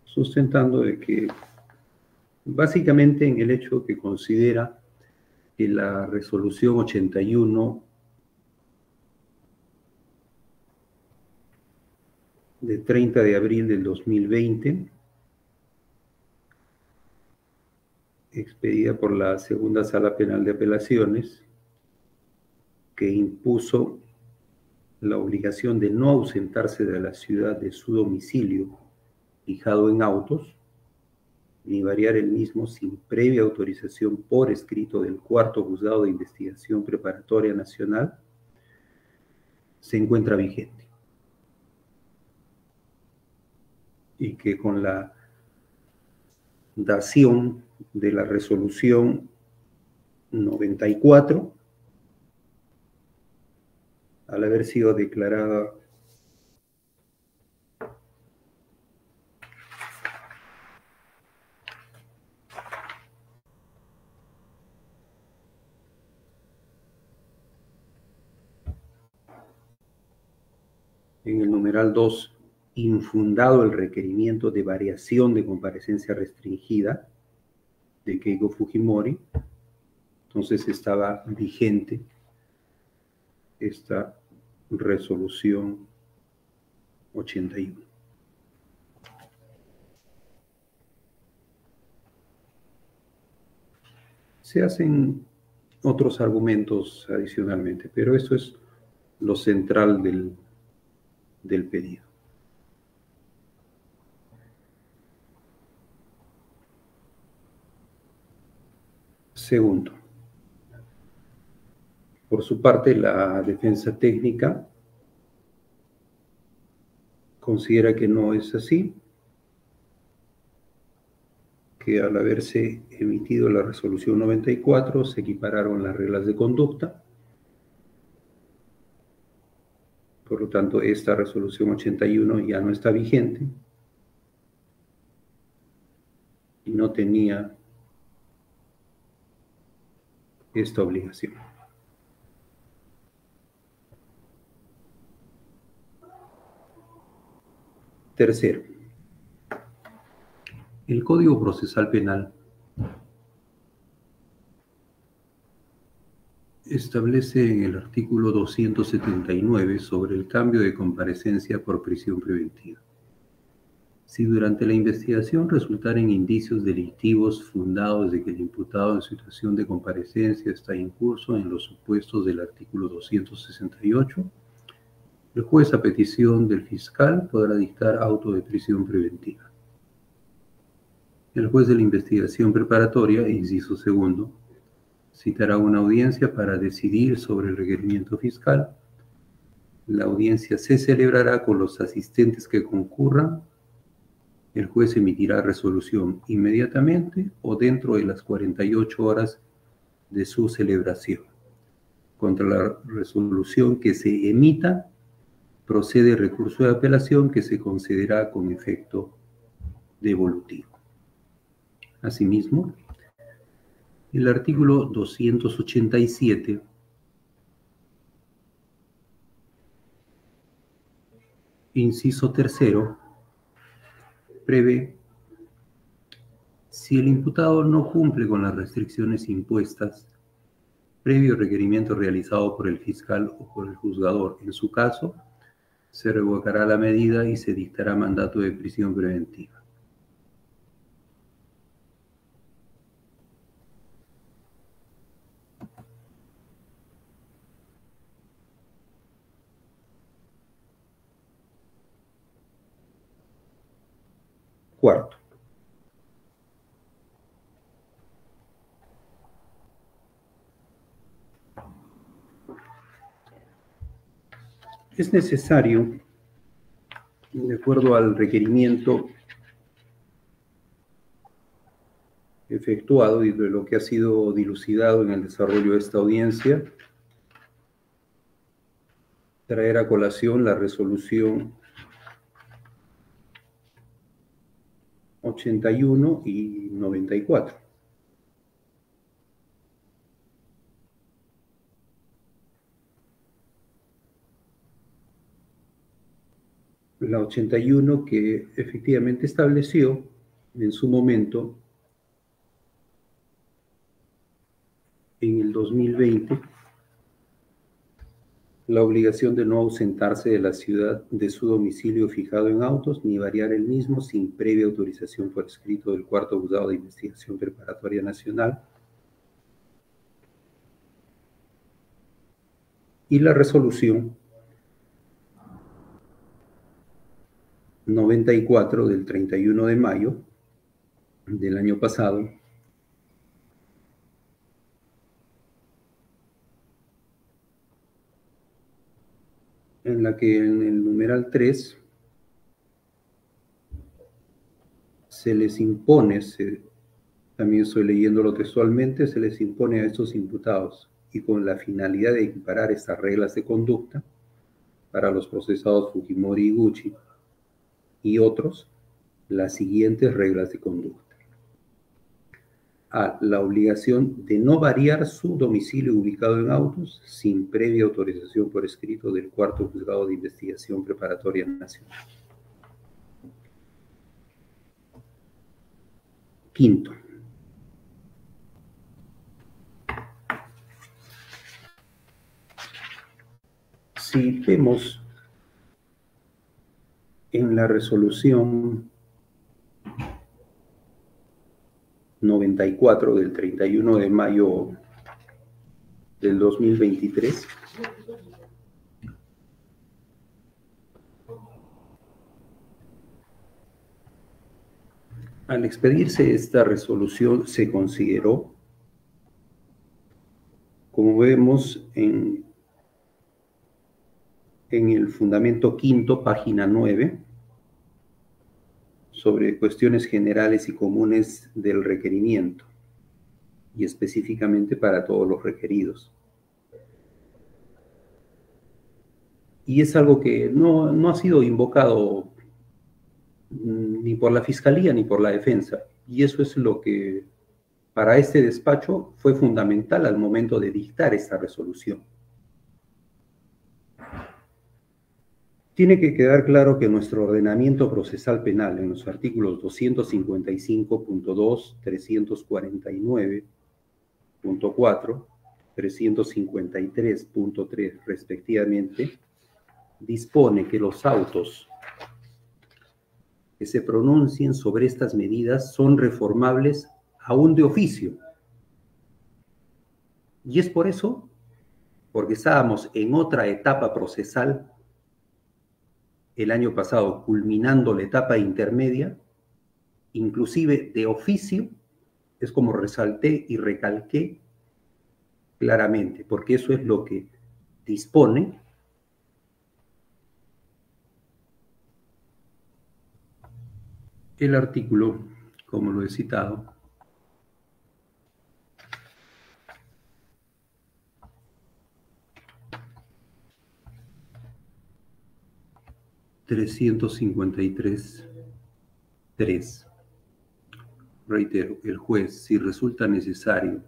sustentando de que básicamente en el hecho que considera que la resolución 81 de 30 de abril del 2020, expedida por la Segunda Sala Penal de Apelaciones, que impuso la obligación de no ausentarse de la ciudad de su domicilio fijado en autos, ni variar el mismo sin previa autorización por escrito del Cuarto Juzgado de Investigación Preparatoria Nacional, se encuentra vigente. Y que con la dación de la resolución 94, al haber sido declarada en el numeral 2, infundado el requerimiento de variación de comparecencia restringida de Keiko Fujimori, entonces estaba vigente esta resolución 81. Se hacen otros argumentos adicionalmente, pero eso es lo central del pedido. Segundo, por su parte, la defensa técnica considera que no es así, que al haberse emitido la resolución 94 se equipararon las reglas de conducta. Por lo tanto, esta resolución 81 ya no está vigente y no tenía esta obligación. Tercero, el Código Procesal Penal establece en el artículo 279 sobre el cambio de comparecencia por prisión preventiva. Si durante la investigación resultaren indicios delictivos fundados de que el imputado en situación de comparecencia está incurso en los supuestos del artículo 268, el juez, a petición del fiscal, podrá dictar auto de prisión preventiva. El juez de la investigación preparatoria, inciso segundo, citará una audiencia para decidir sobre el requerimiento fiscal. La audiencia se celebrará con los asistentes que concurran. El juez emitirá resolución inmediatamente o dentro de las 48 horas de su celebración. Contra la resolución que se emita, procede recurso de apelación que se concederá con efecto devolutivo. Asimismo, el artículo 287 inciso tercero prevé: si el imputado no cumple con las restricciones impuestas previo requerimiento realizado por el fiscal o por el juzgador, en su caso, se revocará la medida y se dictará mandato de prisión preventiva. Cuarto, es necesario, de acuerdo al requerimiento efectuado y de lo que ha sido dilucidado en el desarrollo de esta audiencia, traer a colación la resolución 81 y 94. La 81 que efectivamente estableció en su momento, en el 2020, la obligación de no ausentarse de la ciudad de su domicilio fijado en autos ni variar el mismo sin previa autorización por escrito del Cuarto Juzgado de Investigación Preparatoria Nacional. Y la resolución 94 del 31 de mayo del año pasado, en la que en el numeral 3 se les impone, también estoy leyéndolo textualmente, se les impone a estos imputados y con la finalidad de equiparar estas reglas de conducta para los procesados Fujimori y Gucci y otros, las siguientes reglas de conducta. A. La obligación de no variar su domicilio ubicado en autos sin previa autorización por escrito del Cuarto Juzgado de Investigación Preparatoria Nacional. Quinto, si vemos en la resolución 94 del 31 de mayo del 2023. Al expedirse esta resolución se consideró, como vemos en el fundamento quinto, página 9, sobre cuestiones generales y comunes del requerimiento, y específicamente para todos los requeridos. Y es algo que no ha sido invocado ni por la Fiscalía ni por la Defensa, y eso es lo que para este despacho fue fundamental al momento de dictar esta resolución. Tiene que quedar claro que nuestro ordenamiento procesal penal, en los artículos 255.2, 349.4, 353.3 respectivamente, dispone que los autos que se pronuncien sobre estas medidas son reformables aún de oficio. Y es por eso, porque estábamos en otra etapa procesal el año pasado, culminando la etapa intermedia, inclusive de oficio, es como resalté y recalqué claramente, porque eso es lo que dispone el artículo, como lo he citado, (353.3). Reitero, el juez, si resulta necesario,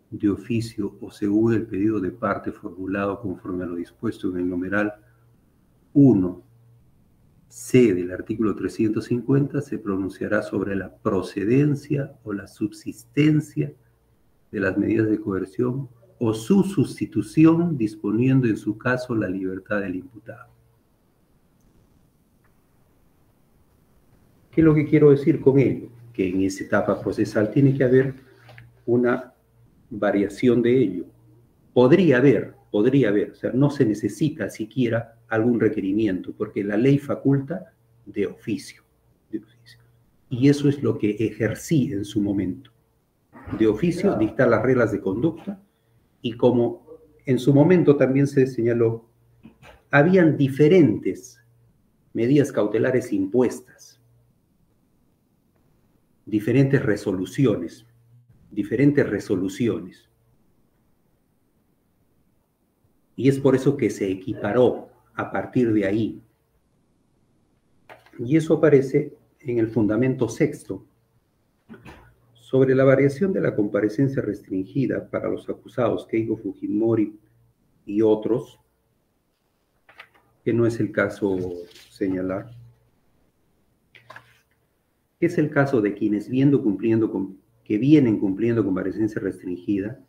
de oficio o según el pedido de parte formulado conforme a lo dispuesto en el numeral 1C del artículo 350, se pronunciará sobre la procedencia o la subsistencia de las medidas de coerción o su sustitución, disponiendo en su caso la libertad del imputado. ¿Qué es lo que quiero decir con ello? Que en esa etapa procesal tiene que haber una variación de ello. Podría haber, o sea, no se necesita siquiera algún requerimiento, porque la ley faculta de oficio. Y eso es lo que ejercí en su momento. De oficio, dictar las reglas de conducta, y como en su momento también se señaló, habían diferentes medidas cautelares impuestas, diferentes resoluciones. Y es por eso que se equiparó a partir de ahí. Y eso aparece en el fundamento sexto, sobre la variación de la comparecencia restringida para los acusados Keiko Fujimori y otros, que no es el caso señalar. Es el caso de quienes vienen cumpliendo comparecencia restringida.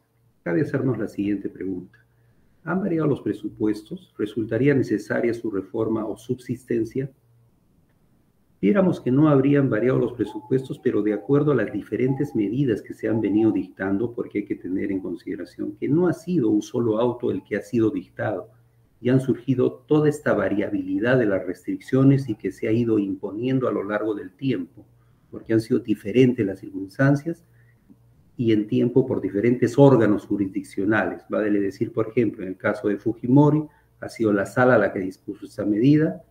Cabe hacernos la siguiente pregunta. ¿Han variado los presupuestos? ¿Resultaría necesaria su reforma o subsistencia? Viéramos que no habrían variado los presupuestos, pero de acuerdo a las diferentes medidas que se han venido dictando, porque hay que tener en consideración que no ha sido un solo auto el que ha sido dictado, y han surgido toda esta variabilidad de las restricciones y que se ha ido imponiendo a lo largo del tiempo, porque han sido diferentes las circunstancias y en tiempo por diferentes órganos jurisdiccionales. Vale decir, por ejemplo, en el caso de Fujimori, ha sido la sala la que dispuso esta medida,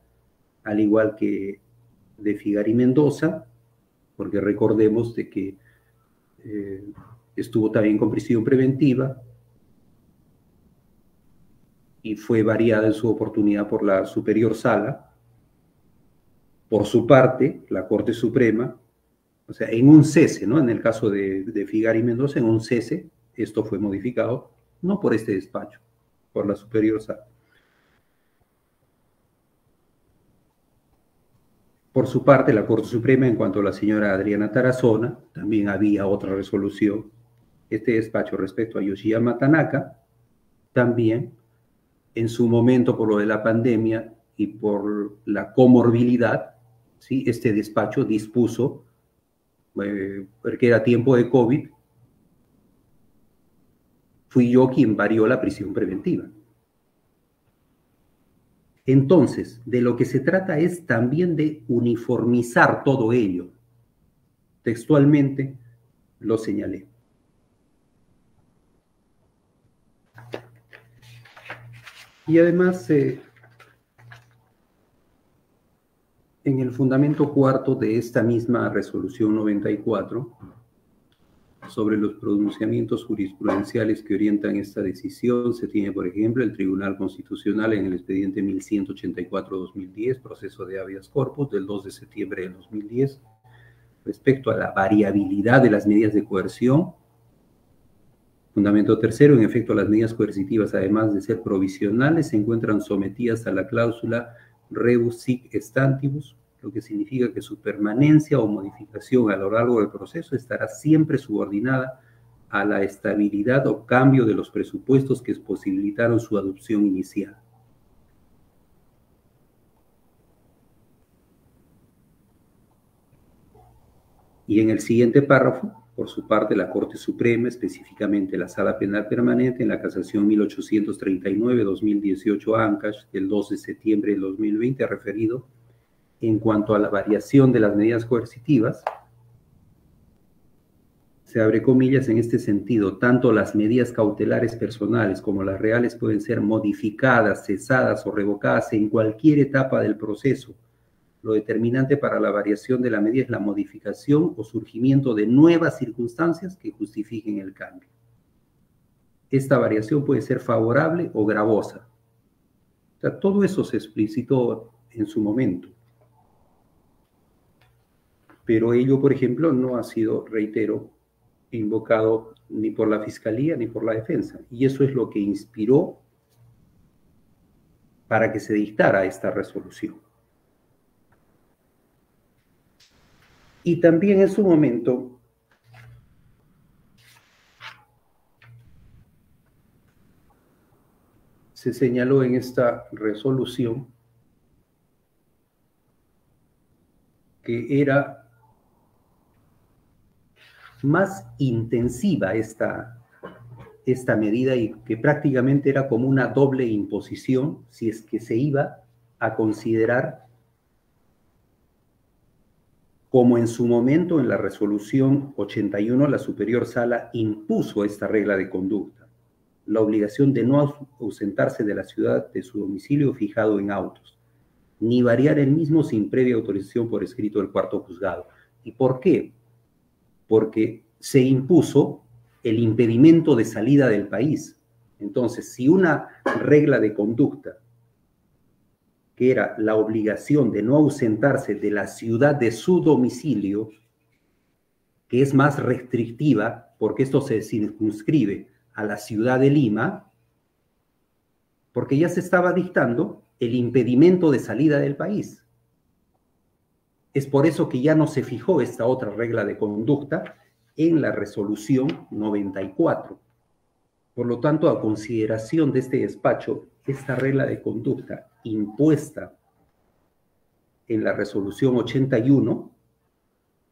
al igual que de Figari Mendoza, porque recordemos de que estuvo también con prisión preventiva y fue variada en su oportunidad por la superior sala. Por su parte, la Corte Suprema, o sea, en un cese, ¿no? En el caso de Figari Mendoza, en un cese, esto fue modificado, no por este despacho, por la superior sala. Por su parte, la Corte Suprema, en cuanto a la señora Adriana Tarazona, también había otra resolución. Este despacho respecto a Yoshiyama Tanaka, también, en su momento, por lo de la pandemia y por la comorbilidad, ¿sí? Este despacho dispuso porque era tiempo de COVID, fui yo quien varió la prisión preventiva. Entonces, de lo que se trata es también de uniformizar todo ello. Textualmente lo señalé. Y además, en el fundamento cuarto de esta misma resolución 94, sobre los pronunciamientos jurisprudenciales que orientan esta decisión, se tiene, por ejemplo, el Tribunal Constitucional en el expediente 1184-2010, proceso de habeas corpus del 2 de septiembre de 2010, respecto a la variabilidad de las medidas de coerción. Fundamento tercero, en efecto, las medidas coercitivas, además de ser provisionales, se encuentran sometidas a la cláusula rebus sic stantibus, lo que significa que su permanencia o modificación a lo largo del proceso estará siempre subordinada a la estabilidad o cambio de los presupuestos que posibilitaron su adopción inicial. Y en el siguiente párrafo, por su parte, la Corte Suprema, específicamente la Sala Penal Permanente, en la casación 1839-2018 Ancash, del 2 de septiembre de 2020, ha referido en cuanto a la variación de las medidas coercitivas, se abre comillas en este sentido, tanto las medidas cautelares personales como las reales pueden ser modificadas, cesadas o revocadas en cualquier etapa del proceso. Lo determinante para la variación de la medida es la modificación o surgimiento de nuevas circunstancias que justifiquen el cambio. Esta variación puede ser favorable o gravosa. O sea, todo eso se explicitó en su momento. Pero ello, por ejemplo, no ha sido, reitero, invocado ni por la Fiscalía ni por la Defensa. Y eso es lo que inspiró para que se dictara esta resolución. Y también en su momento se señaló en esta resolución que era más intensiva esta medida y que prácticamente era como una doble imposición si es que se iba a considerar, como en su momento en la resolución 81 la superior sala impuso esta regla de conducta, la obligación de no ausentarse de la ciudad de su domicilio fijado en autos, ni variar el mismo sin previa autorización por escrito del cuarto juzgado. ¿Y por qué? Porque se impuso el impedimento de salida del país. Entonces, si una regla de conducta, que era la obligación de no ausentarse de la ciudad de su domicilio, que es más restrictiva, porque esto se circunscribe a la ciudad de Lima, porque ya se estaba dictando el impedimento de salida del país. Es por eso que ya no se fijó esta otra regla de conducta en la resolución 94. Por lo tanto, a consideración de este despacho, esta regla de conducta impuesta en la resolución 81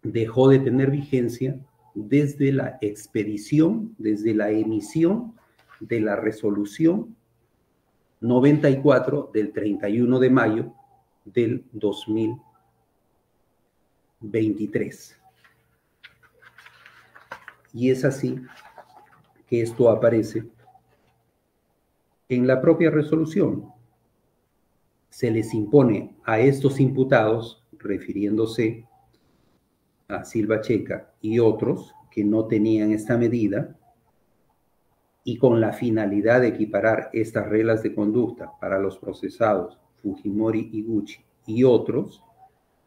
dejó de tener vigencia desde la expedición, desde la emisión de la resolución 94 del 31 de mayo del 2023. Y es así que esto aparece en la propia resolución. Se les impone a estos imputados, refiriéndose a Silva Checa y otros que no tenían esta medida, y con la finalidad de equiparar estas reglas de conducta para los procesados Fujimori y Gucci y otros,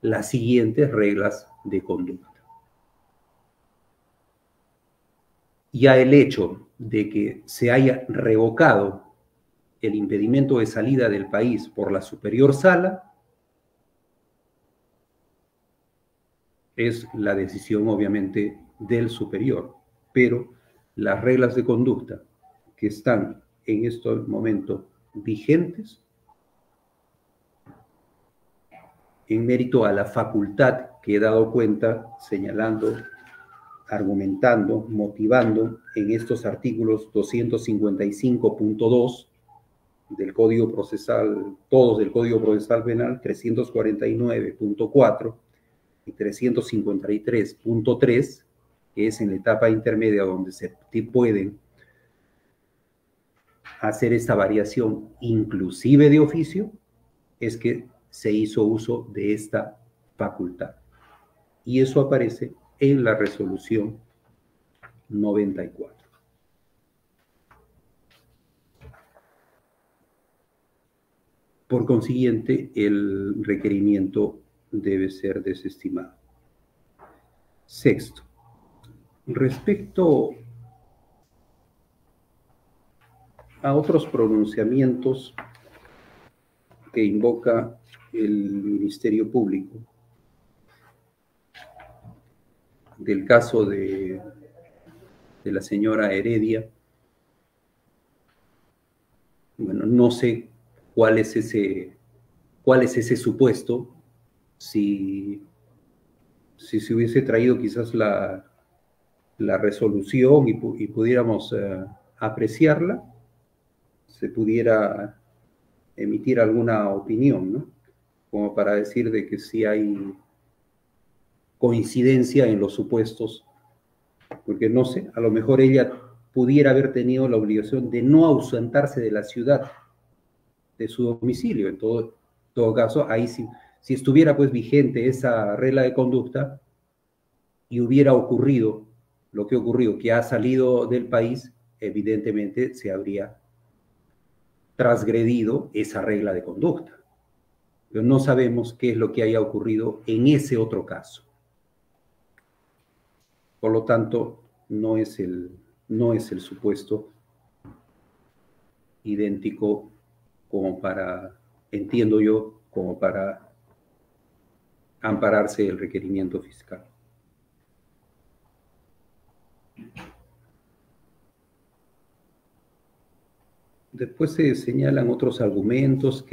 las siguientes reglas de conducta. Ya el hecho de que se haya revocado el impedimento de salida del país por la superior sala es la decisión, obviamente, del superior, pero las reglas de conducta que están en este momento vigentes en mérito a la facultad que he dado cuenta, señalando, argumentando, motivando en estos artículos 255.2 del Código Procesal, todos del Código Procesal Penal, 349.4 y 353.3, que es en la etapa intermedia donde se pueden hacer esta variación inclusive de oficio, es que se hizo uso de esta facultad. Y eso aparece en la resolución 94. Por consiguiente, el requerimiento debe ser desestimado. Sexto, respecto a otros pronunciamientos que invoca el Ministerio Público, del caso de la señora Heredia, bueno, no sé cuál es ese supuesto, si se hubiese traído quizás la resolución y pudiéramos apreciarla, se pudiera emitir alguna opinión, ¿no? Como para decir de que sí hay coincidencia en los supuestos, porque no sé, a lo mejor ella pudiera haber tenido la obligación de no ausentarse de la ciudad, de su domicilio. En todo caso, ahí sí, si estuviera pues vigente esa regla de conducta y hubiera ocurrido lo que ocurrió, que ha salido del país, evidentemente se habría transgredido esa regla de conducta. Pero no sabemos qué es lo que haya ocurrido en ese otro caso. Por lo tanto, no es el supuesto idéntico como para, entiendo yo, como para ampararse el requerimiento fiscal. Después se señalan otros argumentos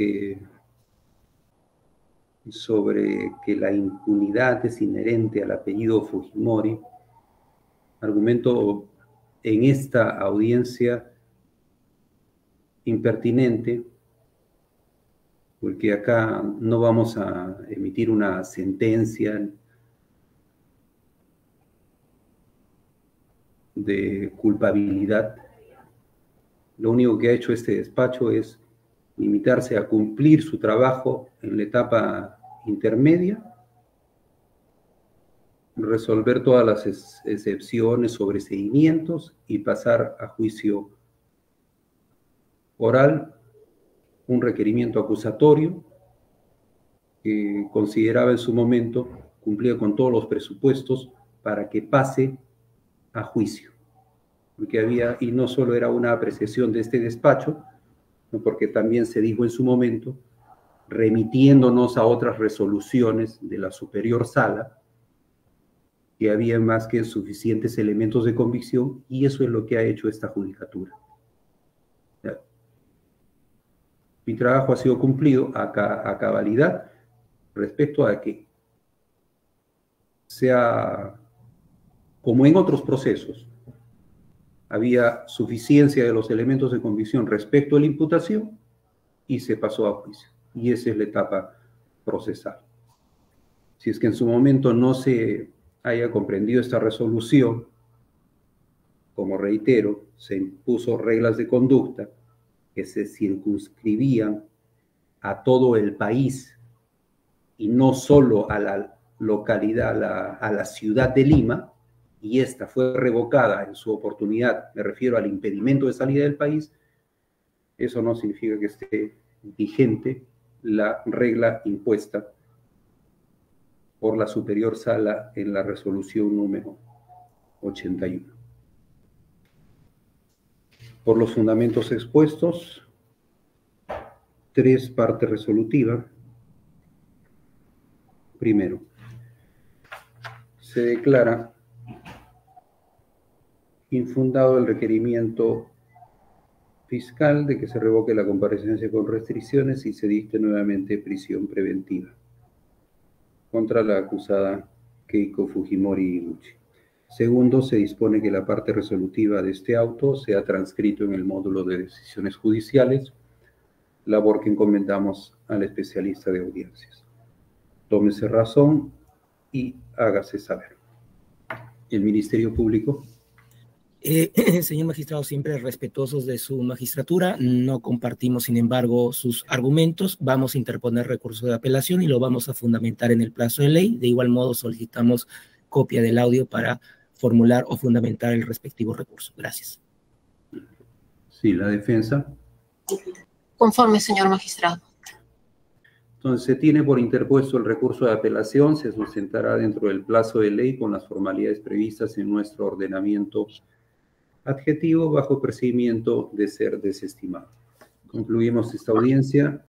sobre que la impunidad es inherente al apellido Fujimori. Argumento en esta audiencia impertinente, porque acá no vamos a emitir una sentencia de culpabilidad. Lo único que ha hecho este despacho es limitarse a cumplir su trabajo en la etapa intermedia, resolver todas las excepciones, sobreseimientos y pasar a juicio oral un requerimiento acusatorio que consideraba en su momento cumplía con todos los presupuestos para que pase a juicio. Porque había, y no solo era una apreciación de este despacho, ¿no? Porque también se dijo en su momento, remitiéndonos a otras resoluciones de la superior sala, que había más que suficientes elementos de convicción, y eso es lo que ha hecho esta judicatura. Mi trabajo ha sido cumplido a cabalidad respecto a que sea, como en otros procesos, había suficiencia de los elementos de convicción respecto a la imputación y se pasó a juicio. Y esa es la etapa procesal. Si es que en su momento no se haya comprendido esta resolución, como reitero, se impuso reglas de conducta que se circunscribían a todo el país y no solo a la localidad, a la ciudad de Lima, y esta fue revocada en su oportunidad, me refiero al impedimento de salida del país, eso no significa que esté vigente la regla impuesta por la superior sala en la resolución número 81. Por los fundamentos expuestos, 3 partes resolutivas. Primero, se declara infundado el requerimiento fiscal de que se revoque la comparecencia con restricciones y se dicte nuevamente prisión preventiva. contra la acusada Keiko Fujimori Iguchi. Segundo, se dispone que la parte resolutiva de este auto sea transcrito en el módulo de decisiones judiciales, labor que encomendamos al especialista de audiencias. Tómese razón y hágase saber. El Ministerio Público. Señor magistrado, siempre respetuosos de su magistratura, no compartimos, sin embargo, sus argumentos. Vamos a interponer recurso de apelación y lo vamos a fundamentar en el plazo de ley. De igual modo, solicitamos copia del audio para formular o fundamentar el respectivo recurso. Gracias. Sí, la defensa. Conforme, señor magistrado. Entonces, se tiene por interpuesto el recurso de apelación, se sustentará dentro del plazo de ley con las formalidades previstas en nuestro ordenamiento adjetivo bajo procedimiento de ser desestimado. Concluimos esta audiencia.